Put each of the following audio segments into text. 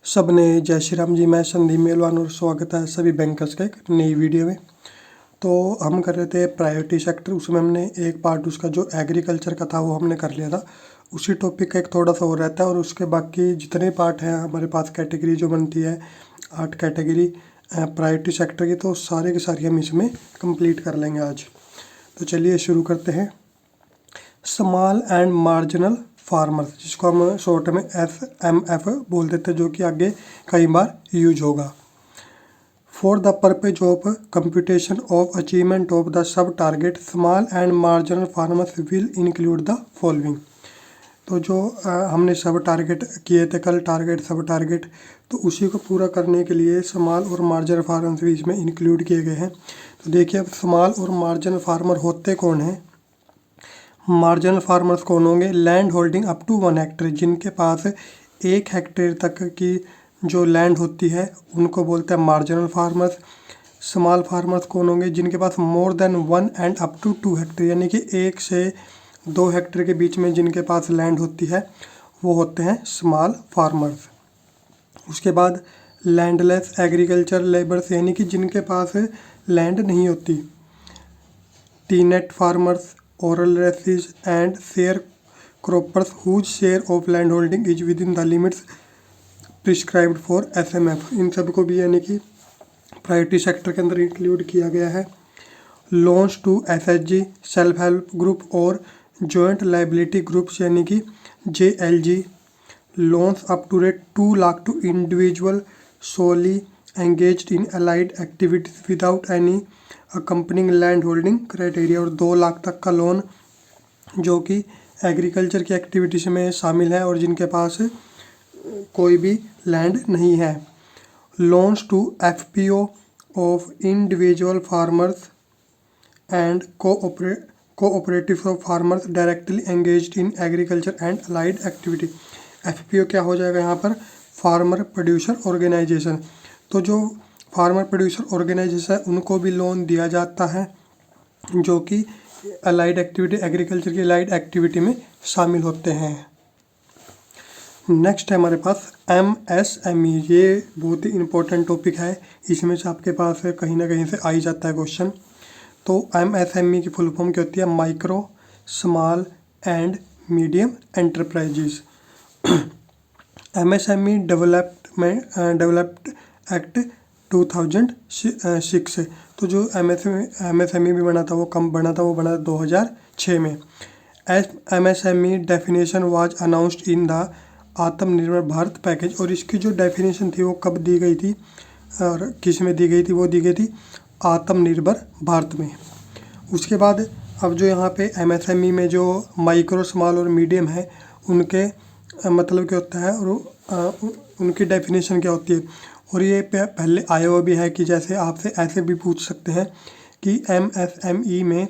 सबने जय श्री राम जी। मैं संदीप मेलवान और स्वागत है सभी बैंकर्स का एक नई वीडियो में। तो हम कर रहे थे प्रायोरिटी सेक्टर, उसमें हमने एक पार्ट उसका जो एग्रीकल्चर का था वो हमने कर लिया था। उसी टॉपिक का एक थोड़ा सा और रहता है और उसके बाकी जितने पार्ट हैं हमारे पास कैटेगरी जो बनती है 8 कैटेगरी प्रायोरिटी सेक्टर की, तो सारे के सारे हम इसमें कंप्लीट कर लेंगे आज। तो चलिए शुरू करते हैं। स्मॉल एंड मार्जिनल फार्मर्स, जिसको हम शॉर्ट में SMF बोल देते हैं, जो कि आगे कई बार यूज होगा। For the purpose of computation of achievement of the sub target small and marginal farmers will include the following. तो जो हमने सब टारगेट किए थे कल, टारगेट सब टारगेट, तो उसी को पूरा करने के लिए स्मॉल और मार्जिनल फार्मर्स भी इसमें इंक्लूड किए गए हैं। तो देखिए अब स्मॉल और मार्जिनल फार्मर होते कौन हैं। मार्जिनल फार्मर्स कौन होंगे? Land holding up to 1 hectare, जिनके पास 1 हेक्टेयर तक की जो लैंड होती है उनको बोलते हैं मार्जिनल फार्मर्स। स्मॉल फार्मर्स कौन होंगे? जिनके पास more than 1 and up to 2 hectare, यानी कि 1 से 2 हेक्टेयर के बीच में जिनके पास लैंड होती है वो होते हैं स्मॉल फार्मर्स। उसके बाद लैंडलेस एग्रीकल्चर लेबर्स, यानी कि जिनके पास लैंड नहीं होती। Tenant farmers, oral lessees and share croppers whose share of land holding is within the limits prescribed for SMF, इन सबको भी यानी कि प्रायोरिटी सेक्टर के अंदर इंक्लूड किया गया है। Loans to SHG self help group और जॉइंट लाइबिलिटी ग्रुप्स, यानी कि JLG। Loans up to rate 2 lakh to individual solely engaged in allied activities without any accompanying land holding criteria, और 2 लाख तक का लोन जो कि एग्रीकल्चर की एक्टिविटीज में शामिल है और जिनके पास कोई भी लैंड नहीं है। Loans to FPO of individual farmers and cooperative of farmers directly engaged in agriculture and allied activity. FPO क्या हो जाएगा यहाँ पर? Farmer producer organisation. तो जो फार्मर प्रोड्यूसर ऑर्गेनाइजेशन है उनको भी लोन दिया जाता है जो कि अलाइड एक्टिविटी, एग्रीकल्चर की अलाइड एक्टिविटी में शामिल होते हैं। नेक्स्ट है हमारे पास MSME। ये बहुत ही इम्पोर्टेंट टॉपिक है, इसमें से आपके पास कहीं ना कहीं से आ ही जाता है क्वेश्चन। तो MSME की फुल फॉर्म क्या होती है? Micro small and medium enterprises. MSME developed act 2006। तो जो MSME भी बना था वो कब बना था? वो बना था 2006 में। MSME definition was announced in the आत्मनिर्भर भारत पैकेज, और इसकी जो डेफिनेशन थी वो कब दी गई थी और किस में दी गई थी? वो दी गई थी आत्मनिर्भर भारत में। उसके बाद अब जो यहाँ पे MSME में जो माइक्रो स्मॉल और मीडियम है उनके मतलब क्या होता है और उनकी डेफिनेशन क्या होती है, और ये पहले आया हुआ भी है कि जैसे आपसे ऐसे भी पूछ सकते हैं कि MSME में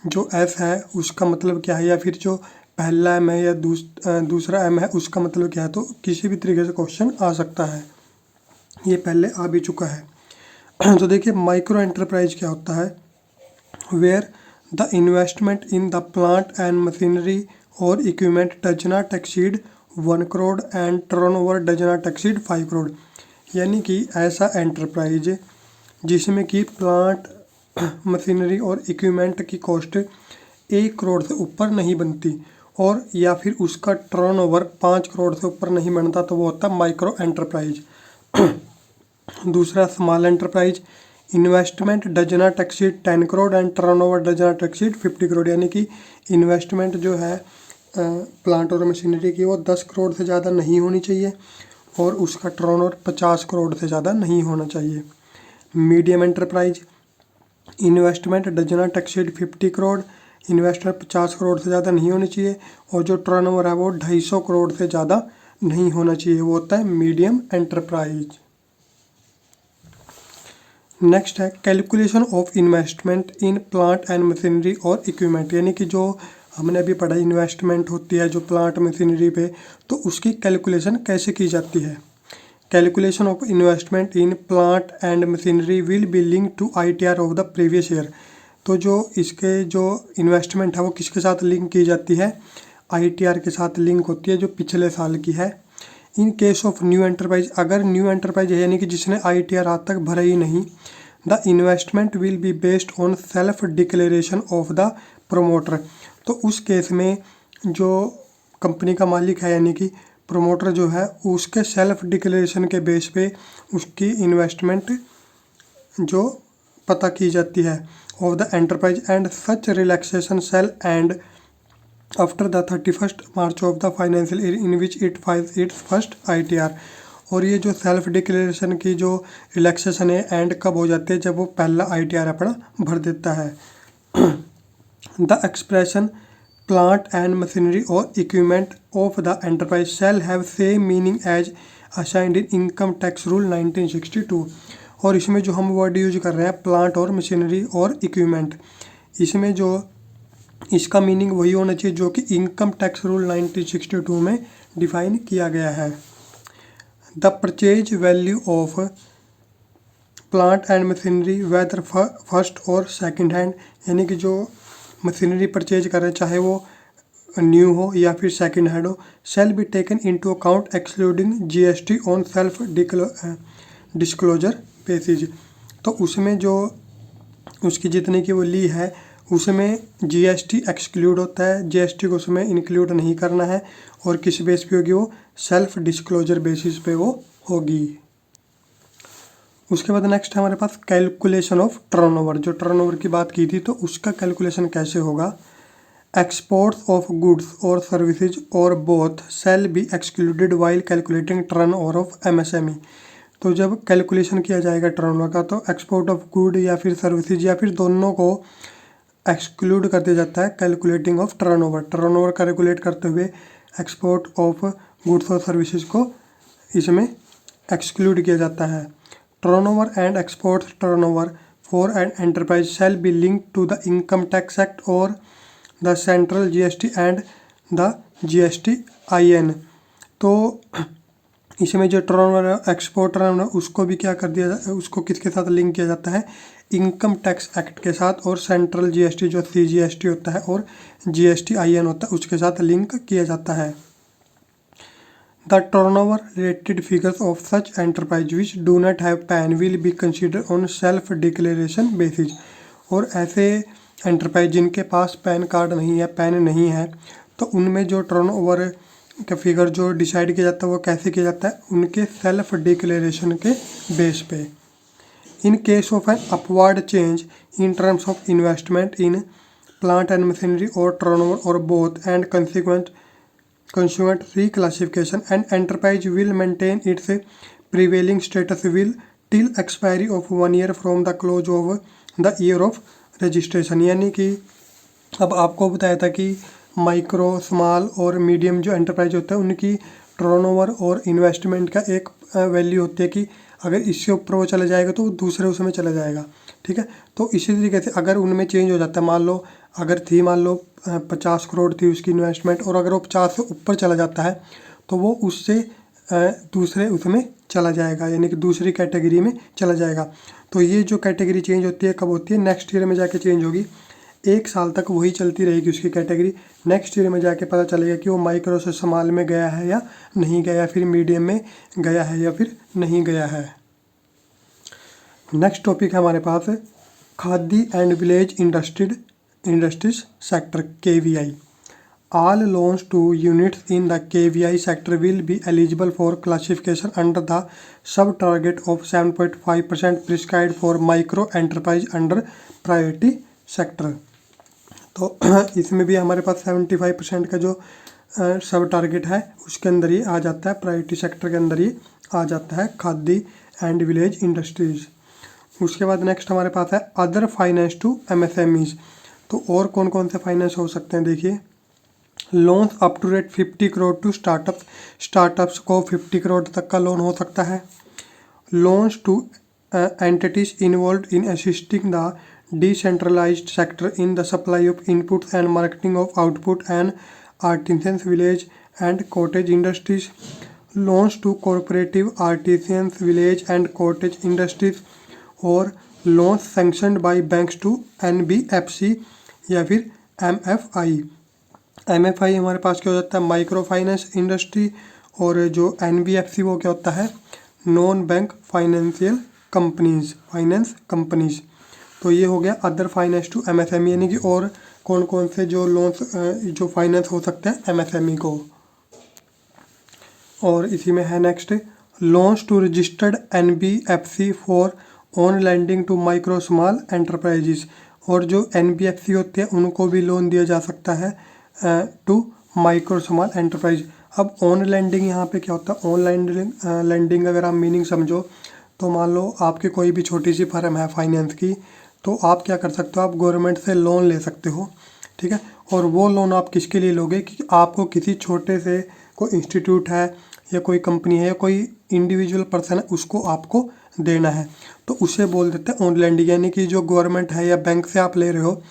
जो S है उसका मतलब क्या है, या फिर जो पहला M है या दूसरा M है उसका मतलब क्या है। तो किसी भी तरीके से क्वेश्चन आ सकता है, ये पहले आ भी चुका है। तो देखिए माइक्रो एंटरप्राइज क्या होता है? Where the investment in the plant and machinery और equipment does not exceed 1 crore and turnover does not exceed 5 crore, यानी कि ऐसा एंटरप्राइज जिसमें कि प्लांट, मशीनरी और इक्विपमेंट की कॉस्ट 1 करोड़ से ऊपर नहीं बनती और या फिर उसका टर्नओवर 5 करोड़ से ऊपर नहीं बनता, तो वो होता है माइक्रो एंटरप्राइज। दूसरा small enterprise, investment does not exceed 10 crore and turnover does not exceed 50 crore, यानी कि इन्वेस्टमेंट जो है प्लांट और मशीनरी की वो 10 करोड़ से ज़्यादा नहीं होनी चाहिए और उसका टर्नओवर 50 करोड़ से ज़्यादा नहीं होना चाहिए। Medium enterprise, investment does not exceed 50 crore, investor 50 crore से ज़्यादा नहीं होनी चाहिए और जो टर्नओवर है वो 250 करोड़ से ज़्यादा नहीं होना चाहिए, वो होता है मीडियम एंटरप्राइज। नेक्स्ट है calculation of investment in plant and machinery और इक्विपमेंट, यानी कि जो हमने अभी पढ़ा इन्वेस्टमेंट होती है जो प्लांट मशीनरी पे, तो उसकी कैलकुलेशन कैसे की जाती है। Calculation of investment in plant and machinery will be link to ITR of the previous year. तो जो इसके जो इन्वेस्टमेंट है वो किसके साथ लिंक की जाती है? ITR के साथ लिंक होती है जो पिछले साल की है। In case of new enterprise, अगर न्यू एंटरप्राइज है यानी कि जिसने ITR आज तक भरा ही नहीं, the investment will be based on self declaration of the promoter. तो उस केस में जो कंपनी का मालिक है यानी कि प्रोमोटर जो है, उसके सेल्फ डिक्लेरेशन के बेस पे उसकी इन्वेस्टमेंट जो पता की जाती है of the enterprise, and such relaxation shall and after the 31st March of the financial year in which it files its first ITR। और ये जो सेल्फ डिक्लेरेशन की जो रिलैक्सेशन है एंड कब हो जाती है, जब वो पहला ITR अपना भर देता है। The expression plant and machinery और equipment of the enterprise shall have same meaning as assigned in income tax rule 1962। और इसमें जो हम वर्ड यूज कर रहे हैं प्लांट और मशीनरी और इक्विपमेंट, इसमें जो इसका मीनिंग वही होना चाहिए जो कि इनकम टैक्स रूल 1962 में डिफाइन किया गया है। The purchase value of plant and machinery whether first और सेकंड हैंड, यानी कि जो मशीनरी परचेज कर रहे हैं चाहे वो न्यू हो या फिर सेकंड हैंड हो, shall be taken into account excluding GST on self disclosure basis. तो उसमें जो उसकी जितने की वो ली है उसमें GST एक्सक्लूड होता है, GST को उसमें इंक्लूड नहीं करना है। और किस बेस पे होगी वो, सेल्फ डिस्क्लोजर बेसिस पे वो होगी। उसके बाद नेक्स्ट है हमारे पास कैलकुलेशन ऑफ टर्नओवर। जो टर्नओवर की बात की थी तो उसका कैलकुलेशन कैसे होगा। एक्सपोर्ट्स ऑफ गुड्स और सर्विसेज और both shall be excluded while calculating turnover of MSME। तो जब कैलकुलेशन किया जाएगा टर्नओवर का तो एक्सपोर्ट ऑफ गुड या फिर सर्विसेज या फिर दोनों को एक्सक्लूड कर दिया जाता है calculating of turnover. Turnover calculate करते हुए एक्सपोर्ट ऑफ गुड्स और सर्विसेज को इसमें एक्सक्लूड किया जाता है। Turnover and export turnover for an enterprise shall be linked to the income tax act और the central GST and the GSTIN। तो इसमें जो टर्नओवर एक्सपोर्ट टर्नओवर उसको भी क्या कर दिया जाता है, उसको किसके साथ लिंक किया जाता है, इनकम टैक्स एक्ट के साथ, और सेंट्रल GST जो CGST होता है और GSTIN होता है उसके साथ लिंक किया जाता है। The turnover related figures of such enterprise which do not have pan will be consider on self declaration basis. और ऐसे एंटरप्राइज जिनके पास पैन कार्ड नहीं है, पैन नहीं है, तो उनमें जो टर्नओवर का फिगर जो डिसाइड किया जाता है वो कैसे किया जाता है, उनके सेल्फ डिक्लेरेशन के बेस पे। In case of an upward change in terms of investment in plant and machinery और टर्नओवर और both and consequent reclassification, and enterprise will maintain its prevailing status will till expiry of 1 year from the close of the year of registration। यानी कि अब आपको बताया था कि micro, small और मीडियम जो एंटरप्राइज होता है उनकी टर्नओवर और इन्वेस्टमेंट का एक वैल्यू होती है कि अगर इससे ऊपर वो चला जाएगा तो दूसरे उसमें चला जाएगा, ठीक है। तो इसी तरीके से अगर उनमें चेंज हो जाता है, मान लो अगर थी, मान लो 50 करोड़ थी उसकी इन्वेस्टमेंट, और अगर वो 50 से ऊपर चला जाता है तो वो उससे दूसरे उसमें चला जाएगा, यानी कि दूसरी कैटेगरी में चला जाएगा। तो ये जो कैटेगरी चेंज होती है कब होती है, नेक्स्ट ईयर में जाके चेंज होगी। 1 साल तक वही चलती रहेगी उसकी कैटेगरी, नेक्स्ट ईयर में जाके पता चलेगा कि वो माइक्रो से स्मॉल में गया है या नहीं गया, फिर मीडियम में गया है या फिर नहीं गया है। नेक्स्ट टॉपिक है हमारे पास khadi and village industries sector KVI। All loans to units in the KVI sector will be eligible for classification under the sub-target of 7.5% prescribed for micro enterprise under priority sector। तो इसमें भी हमारे पास 75% का जो सब टारगेट है उसके अंदर ये आ जाता है, प्रायोरिटी सेक्टर के अंदर ये आ जाता है खादी एंड विलेज इंडस्ट्रीज। उसके बाद नेक्स्ट हमारे पास है अदर फाइनेंस टू MSMEs। तो और कौन कौन से फाइनेंस हो सकते हैं, देखिए। Loans up to rate 50 crore to startups को 50 करोड़ तक का लोन हो सकता है। Loans to entities involve in assisting the decentralised sector in the supply of inputs and marketing of output and artisans village and cottage industries. Loans to cooperative artisans village and cottage industries. और loans sanctioned by banks to NBFC या फिर MFI। MFI हमारे पास क्या हो जाता है, micro finance industry. और जो NBFC वो क्या होता है, non bank financial companies, finance companies. तो ये हो गया अदर फाइनेंस टू MSME, यानी कि और कौन कौन से जो लोन्स जो फाइनेंस हो सकते हैं MSME को। और इसी में है next, loans to registered NBFC for on lending to micro small enterprises. और जो NBFC होते हैं उनको भी लोन दिया जा सकता है टू माइक्रो स्मॉल एंटरप्राइज। अब ऑन लैंडिंग यहाँ पे क्या होता है, ऑन लैंडिंग अगर आप मीनिंग समझो तो मान लो आपकी कोई भी छोटी सी फर्म है फाइनेंस की, तो आप क्या कर सकते हो, आप गवर्नमेंट से लोन ले सकते हो, ठीक है। और वो लोन आप किसके लिए लोगे कि आपको किसी छोटे से कोई इंस्टीट्यूट है या कोई कंपनी है या कोई इंडिविजुअल पर्सन है उसको आपको देना है, तो उसे बोल देते हैं ऑन लैंडिंग। यानी कि जो गवर्नमेंट है या बैंक से आप ले रहे हो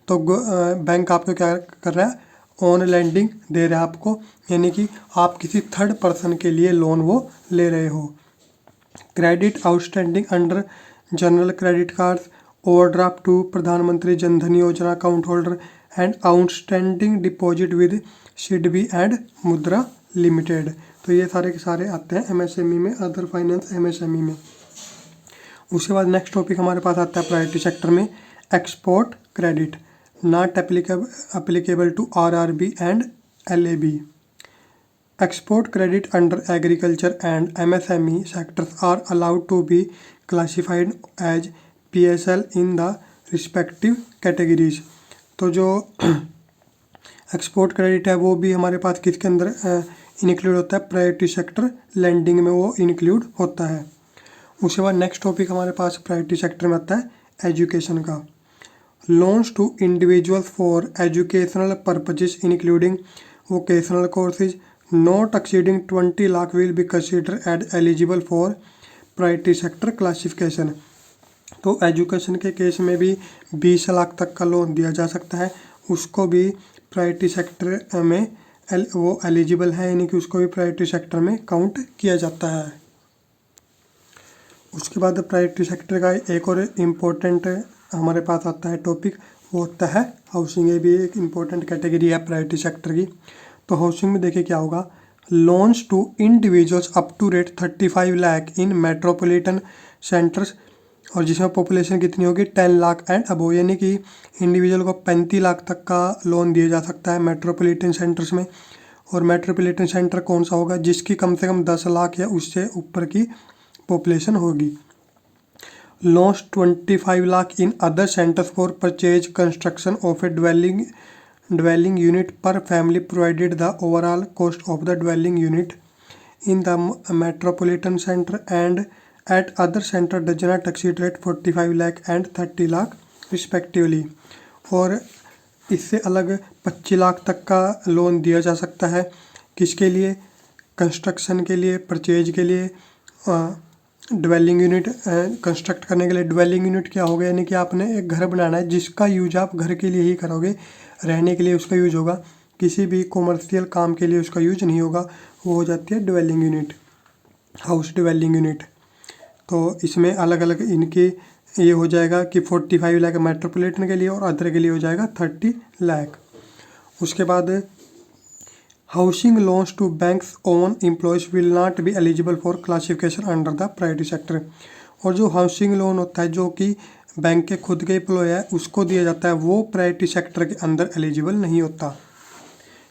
तो बैंक आपको क्या कर रहा है, ऑन लैंडिंग दे रहा है आपको, यानी कि आप किसी थर्ड पर्सन के लिए लोन वो ले रहे हो। Credit outstanding under general credit cards, overdraft to Pradhanmantri Jan Dhan Yojana account holder and outstanding deposit with SIDBI and Mudra limited. तो ये सारे के सारे आते हैं MSME में, अदर फाइनेंस MSME में। उसके बाद नेक्स्ट टॉपिक हमारे पास आता है प्रायोरिटी सेक्टर में, export credit not applicable to RRB and LAB। Export credit under agriculture and MSME sectors are allowed to be classified as PSL in the respective categories। तो जो एक्सपोर्ट क्रेडिट है वो भी हमारे पास किसके अंदर इंक्लूड होता है, प्रायोरिटी सेक्टर लैंडिंग में वो इंक्लूड होता है। उसके बाद नेक्स्ट टॉपिक हमारे पास प्रायोरिटी सेक्टर में आता है एजुकेशन का। Loans to individuals for educational purposes including vocational courses not exceeding 20 lakh will be considered as eligible for priority sector classification। तो एजुकेशन के केस में भी 20 लाख तक का लोन दिया जा सकता है, उसको भी प्रायोरिटी सेक्टर में वो एलिजिबल है, यानी कि उसको भी प्रायोरिटी सेक्टर में काउंट किया जाता है। उसके बाद प्रायोरिटी सेक्टर का एक और इम्पोर्टेंट हमारे पास आता है टॉपिक, वो होता है हाउसिंग। ये भी एक इम्पोर्टेंट कैटेगरी है प्रायोरिटी सेक्टर की। तो हाउसिंग में देखिए क्या होगा, loans to individuals up to rate 35 lakh in metropolitan centres, और जिसमें पॉपुलेशन कितनी होगी 10 लाख एंड अबो, यानी कि इंडिविजुअल को 35 लाख तक का लोन दिया जा सकता है मेट्रोपॉलिटन सेंटर्स में। और मेट्रोपॉलिटन सेंटर कौन सा होगा, जिसकी कम से कम 10 लाख या उससे ऊपर की पॉपुलेशन होगी। Loans 25 lakh in other centres for purchase construction of A dwelling unit per family provided the overall cost of the dwelling unit in the metropolitan center and at other center does not exceed rate 45 lakh and 30 lakh respectively। और इससे अलग 25 लाख तक का loan दिया जा सकता है, किसके लिए, कंस्ट्रक्शन के लिए, परचेज के लिए, ड्वेलिंग यूनिट कंस्ट्रक्ट करने के लिए। ड्वेलिंग यूनिट क्या होगा, यानी कि आपने एक घर बनाना है जिसका यूज आप घर के लिए ही करोगे, रहने के लिए उसका यूज होगा, किसी भी कॉमर्शियल काम के लिए उसका यूज नहीं होगा, वो हो जाती है dwelling unit, house dwelling unit. तो इसमें अलग अलग इनके ये हो जाएगा कि 45 लाख मेट्रोपॉलिटन के लिए और अदर के लिए हो जाएगा 30 लाख। उसके बाद housing loans to banks own employees will not be eligible for classification under the priority sector. और जो हाउसिंग लोन होता है जो कि बैंक के खुद के एम्प्लॉय है उसको दिया जाता है, वो प्रायोरिटी सेक्टर के अंदर एलिजिबल नहीं होता,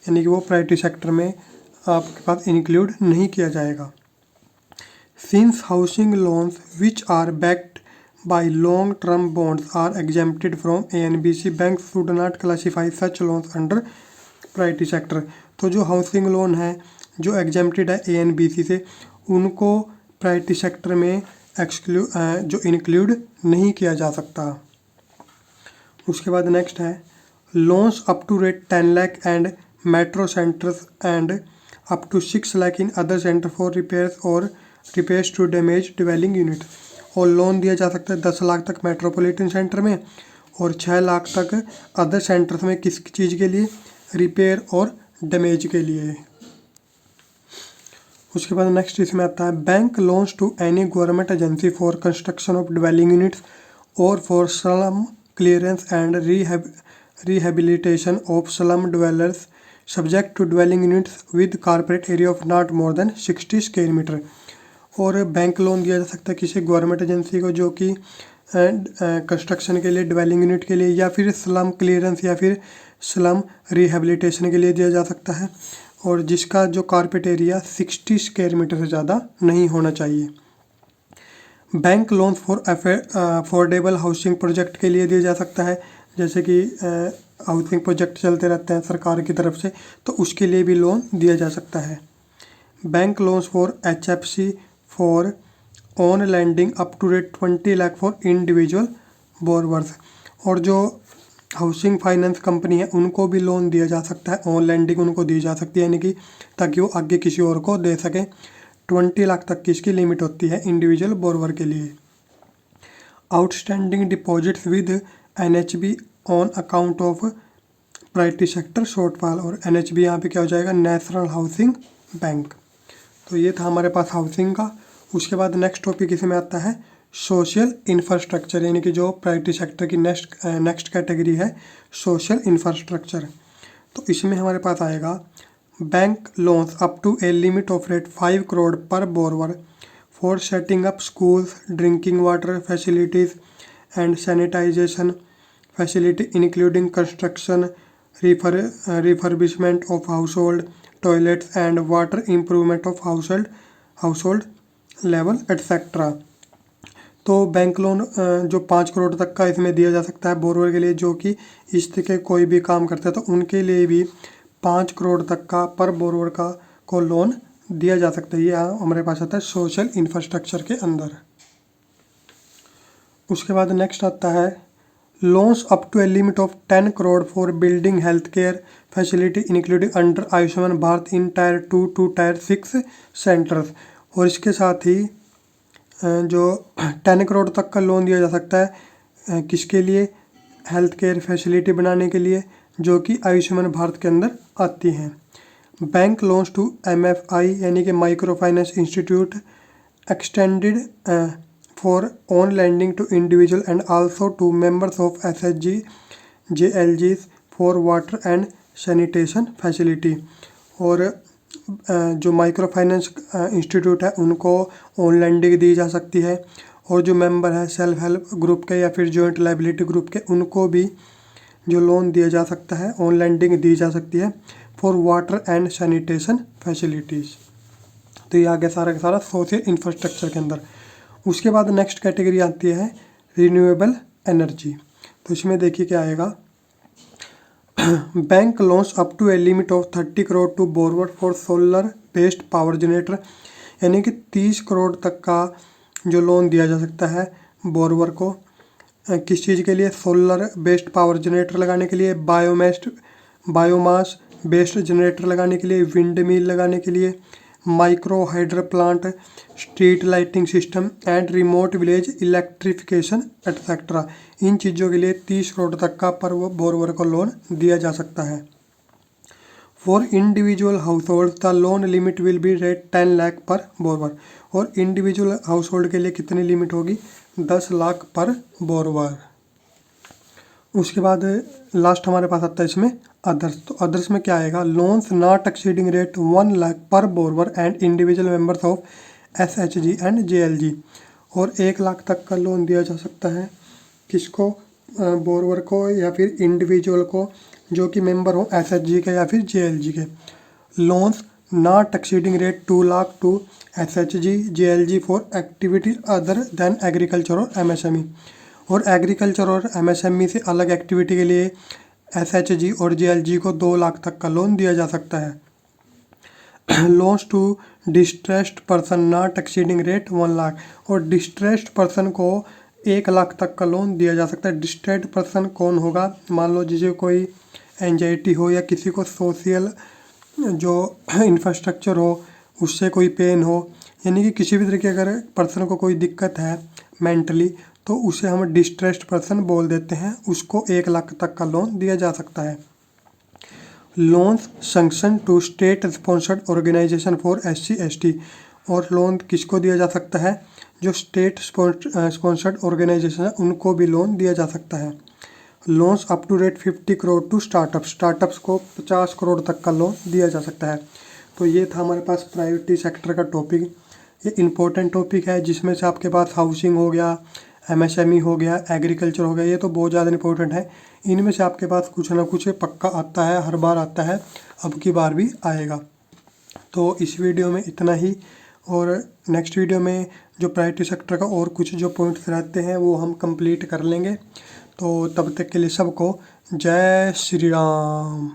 यानी कि वो प्रायोरिटी सेक्टर में आपके पास इंक्लूड नहीं किया जाएगा। Since housing loans which are backed by long term bonds are exempted from ANBC, bank should not classify such loans under priority sector. तो जो हाउसिंग लोन है जो एग्जेम्प्टेड है ANBC से, उनको प्रायोरिटी सेक्टर में जो इंक्लूड नहीं किया जा सकता। उसके बाद नेक्स्ट है loans up to rate 10 lakh and metro centres and up to 6 lakh in other centre for repairs to damage dwelling unit. और लोन दिया जा सकता है 10 लाख तक मेट्रोपॉलिटन सेंटर में और 6 लाख तक अदर सेंटर्स में, किस चीज़ के लिए, रिपेयर और डैमेज के लिए। उसके बाद नेक्स्ट इसमें आता है bank loans to any government agency for construction of dwelling units और for slum clearance and rehabilitation of slum dwellers subject to dwelling units with corporate area of not more than 60 square metre. और bank loan दिया जा सकता है किसी government agency को जो कि कंस्ट्रक्शन के लिए, ड्वेलिंग यूनिट के लिए, या फिर स्लम क्लियरेंस या फिर स्लम रिहेबिलिटेशन के लिए दिया जा सकता है, और जिसका जो कारपेट एरिया 60 स्क्वायर मीटर से ज़्यादा नहीं होना चाहिए। Bank loan for affordable housing project के लिए दिया जा सकता है, जैसे कि हाउसिंग प्रोजेक्ट चलते रहते हैं सरकार की तरफ से, तो उसके लिए भी लोन दिया जा सकता है। Bank loans for HFC for on lending up to rate 20 lakh for individual borrowers. और जो हाउसिंग फाइनेंस कंपनी है उनको भी लोन दिया जा सकता है, ऑन लैंडिंग उनको दी जा सकती है, यानी कि ताकि वो आगे किसी और को दे सकें। 20 लाख तक की इसकी लिमिट होती है इंडिविजुअल बोरवर के लिए। Outstanding deposits with NHB on account of priority sector shortfall, और NHB यहाँ पे क्या हो जाएगा, नेशनल हाउसिंग बैंक। तो ये था हमारे पास हाउसिंग का। उसके बाद नेक्स्ट टॉपिक इसमें आता है सोशल इंफ्रास्ट्रक्चर, यानी कि जो प्रायोरिटी सेक्टर की नेक्स्ट कैटेगरी है सोशल इंफ्रास्ट्रक्चर। तो इसमें हमारे पास आएगा bank loans up to a limit of rate 5 crore per borrower for setting up schools, drinking water facilities and sanitisation facility including construction, refurbishment of household toilets and water improvement of household level etcetera. तो bank loan जो 5 करोड़ तक का इसमें दिया जा सकता है बोरवर के लिए, जो कि इस तरह के कोई भी काम करते हैं, तो उनके लिए भी 5 करोड़ तक का पर बोरवर का को लोन दिया जा सकता है। ये हमारे पास आता है सोशल इंफ्रास्ट्रक्चर के अंदर। उसके बाद नेक्स्ट आता है loans up to a limit of 10 crore for building health care facility including under Ayushman Bharat in tier 2 to tier 6 centres. और इसके साथ ही जो 10 करोड़ तक का लोन दिया जा सकता है किसके लिए, हेल्थ केयर फैसिलिटी बनाने के लिए, जो कि आयुष्मान भारत के अंदर आती हैं। बैंक लोन्स टू MFI यानी कि micro finance institute extended for on lending to individual and also to members of SHG JLGs for water and sanitation facility. और जो माइक्रो फाइनेंस इंस्टीट्यूट है उनको ऑन लैंडिंग दी जा सकती है, और जो मेंबर है सेल्फ हेल्प ग्रुप के या फिर जॉइंट लाइबिलिटी ग्रुप के, उनको भी जो लोन दिया जा सकता है, ऑन लैंडिंग दी जा सकती है for water and sanitation facilities. तो ये आ गया सारा का सारा सोशल इंफ्रास्ट्रक्चर के अंदर। उसके बाद नेक्स्ट कैटेगरी आती है रिन्यूएबल एनर्जी। तो इसमें देखिए क्या आएगा, bank loans up to a limit of 30 crore to borrower for solar based power generator, यानी कि 30 करोड़ तक का जो लोन दिया जा सकता है बोरवर को किस चीज़ के लिए, सोलर बेस्ड पावर जनरेटर लगाने के लिए, बायोमास बेस्ड जनरेटर लगाने के लिए, विंड मिल लगाने के लिए, micro hydro plant, street lighting system and remote village electrification etcetera. इन चीज़ों के लिए 30 करोड़ तक का पर बोरवर को लोन दिया जा सकता है। For individual house hold the loan limit will be rate 10 lakh per बोरवर। और इंडिविजुअल हाउस होल्ड के लिए कितनी लिमिट होगी, 10 लाख पर बोरवर। उसके बाद लास्ट हमारे पास आता है इसमें अदर्स। तो अदर्स में क्या आएगा, loans not exceeding rate 1 lakh per borrower and individual members of SHG and JLG। और 1 लाख तक का लोन दिया जा सकता है किसको, बोरवर को या फिर इंडिविजुअल को जो कि मेंबर हो SHG के या फिर JLG के। Loans not exceeding rate 2 lakh to SHG JLG for activity other than agriculture और MSME। और एग्रीकल्चर और MSME से अलग एक्टिविटी के लिए SHG और JLG को 2 लाख तक का लोन दिया जा सकता है। Loans to distressed person not exceeding rate 1 lakh. और डिस्ट्रेस्ड पर्सन को 1 लाख तक का लोन दिया जा सकता है। डिस्ट्रेस्ड पर्सन कौन होगा, मान लो जिसे कोई एंजाइटी हो या किसी को सोशल जो इंफ्रास्ट्रक्चर हो उससे कोई पेन हो, यानी कि किसी भी तरीके अगर पर्सन को कोई दिक्कत है मेंटली, तो उसे हम डिस्ट्रेस्ड पर्सन बोल देते हैं, उसको 1 लाख तक का लोन दिया जा सकता है। Loans sanction to state sponsored organisation for SC ST। और लोन किसको दिया जा सकता है, जो स्टेट स्पॉन्सर्ड ऑर्गेनाइजेशन है उनको भी लोन दिया जा सकता है। Loans up to rate 50 crore to startups को 50 करोड़ तक का लोन दिया जा सकता है। तो ये था हमारे पास प्रायोरिटी सेक्टर का टॉपिक। ये इम्पोर्टेंट टॉपिक है जिसमें से आपके पास हाउसिंग हो गया, एमएसएमई हो गया, एग्रीकल्चर हो गया, ये तो बहुत ज़्यादा इंपॉर्टेंट है। इनमें से आपके पास कुछ ना कुछ पक्का आता है, हर बार आता है, अब की बार भी आएगा। तो इस वीडियो में इतना ही, और नेक्स्ट वीडियो में जो प्रायोरिटी सेक्टर का और कुछ जो पॉइंट्स रहते हैं वो हम कंप्लीट कर लेंगे। तो तब तक के लिए सबको जय श्री राम।